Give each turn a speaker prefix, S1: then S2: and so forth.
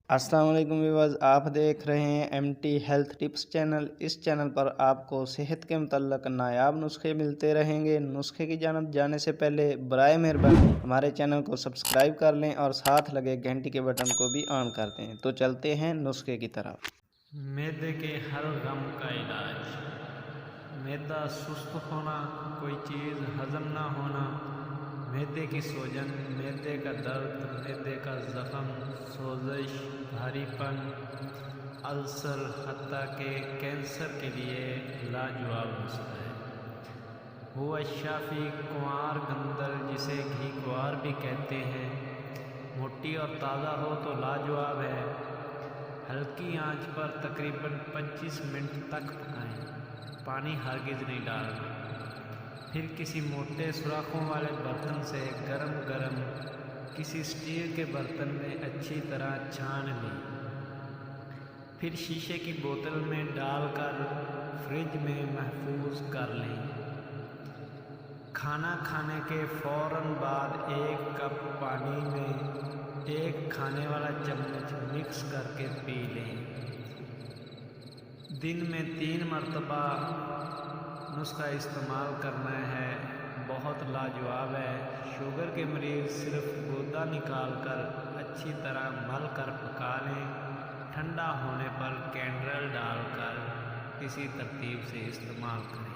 S1: السلام علیکم ویورز، آپ دیکھ رہے ہیں M T health tips channel. اس چینل پر آپ کو صحت کے متعلق نایاب نسخے ملتے رہیں گے۔ نسخے کی جانب جانے سے پہلے برائے مہربانی ہمارے چینل کو سبسکرائب کر لیں اور ساتھ لگے گھنٹی کے بٹن کو بھی آن کر دیں۔ تو چلتے ہیں نسخے کی طرف۔
S2: معدے کے ہر غم کا علاج۔ معدہ سست ہونا، کوئی چیز ہضم نہ ہونا، معدے کی سوجن، معدے کا درد، معدے کا زخم، سوزش، بھاری پن، السر، حتیٰ کہ کینسر کے لیے لاجواب نسخہ ہے۔ ہوا الشافی کنوار گندل، جسے گھی کنوار بھی کہتے ہیں، موٹی اور تازہ ہو تو لاجواب ہے۔ ہلکی آنچ پر تقریباً 25 منٹ تک پکائیں، پانی ہرگز نہیں ڈالنا۔ پھر کسی موٹے سوراخوں والے برتن سے گرم گرم کسی اسٹیل کے برتن میں اچھی طرح چھان لیں۔ پھر شیشے کی بوتل میں ڈال کر فریج میں محفوظ کر لیں۔ کھانا کھانے کے فوراً بعد 1 کپ پانی میں 1 کھانے والا چمچ مکس کر کے پی لیں۔ دن میں 3 مرتبہ نسخہ استعمال کرنا ہے، بہت لاجواب ہے۔ شوگر کے مریض صرف گودا نکال کر اچھی طرح مل کر پکا لیں، ٹھنڈا ہونے پر کینڈل ڈال کر اسی ترتیب سے استعمال کریں۔